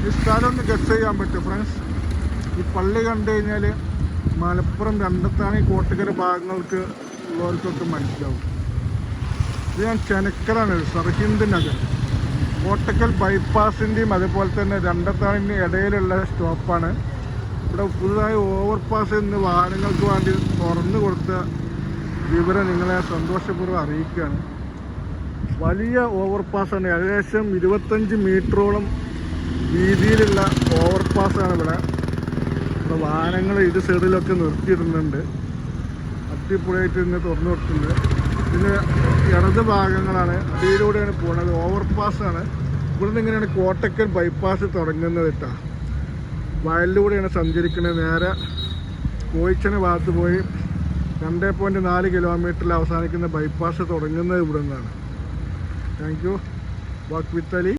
ഈ സ്ഥലം ഒന്ന് ഗസ് ചെയ്യാൻ പറ്റും ഫ്രണ്ട്സ്. ഈ പള്ളി കണ്ടു കഴിഞ്ഞാൽ മലപ്പുറം രണ്ടത്താണി കോട്ടക്കര ഭാഗങ്ങൾക്ക് ഉള്ളവർക്കൊക്കെ മനസ്സിലാവും. ഇത് ഞാൻ ചെനക്കലാണ്, സർഹിന്ദ് നഗർ കോട്ടക്കൽ ബൈപ്പാസിൻ്റെയും അതുപോലെ തന്നെ രണ്ടത്താണിൻ്റെയും ഇടയിലുള്ള സ്റ്റോപ്പാണ്. ഇവിടെ പുതുതായി ഓവർപാസ് ഇന്ന് വാഹനങ്ങൾക്ക് വേണ്ടി തുറന്നു കൊടുത്ത വിവരം നിങ്ങളെ സന്തോഷപൂർവ്വം അറിയിക്കുകയാണ്. വലിയ ഓവർപാസാണ്, ഏകദേശം 25 മീറ്ററോളം വീതിയിലുള്ള ഓവർപാസാണ് ഇവിടെ. വാഹനങ്ങൾ ഇത് സൈഡിലൊക്കെ നിർത്തിയിടുന്നുണ്ട്. അടിപൊളിയായിട്ട് ഇന്ന് തുറന്നു കൊടുത്തിട്ടുണ്ട്. ഇതിന് ഇടത് ഭാഗങ്ങളാണ്, അടിയിലൂടെയാണ് പോകുന്നത്. ഓവർപാസാണ്. ഇവിടുന്ന് ഇങ്ങനെയാണ് കോട്ടക്കൽ ബൈപ്പാസ് തുടങ്ങുന്നത് കേട്ടോ. വയലിലൂടെയാണ് സഞ്ചരിക്കുന്നത്. നേരെ കോയിച്ചന ഭാഗത്ത് പോയി 2.4 കിലോമീറ്ററിൽ അവസാനിക്കുന്ന ബൈപ്പാസ് തുടങ്ങുന്നത് ഇവിടെ നിന്നാണ്. Thank you. Walk with Ali.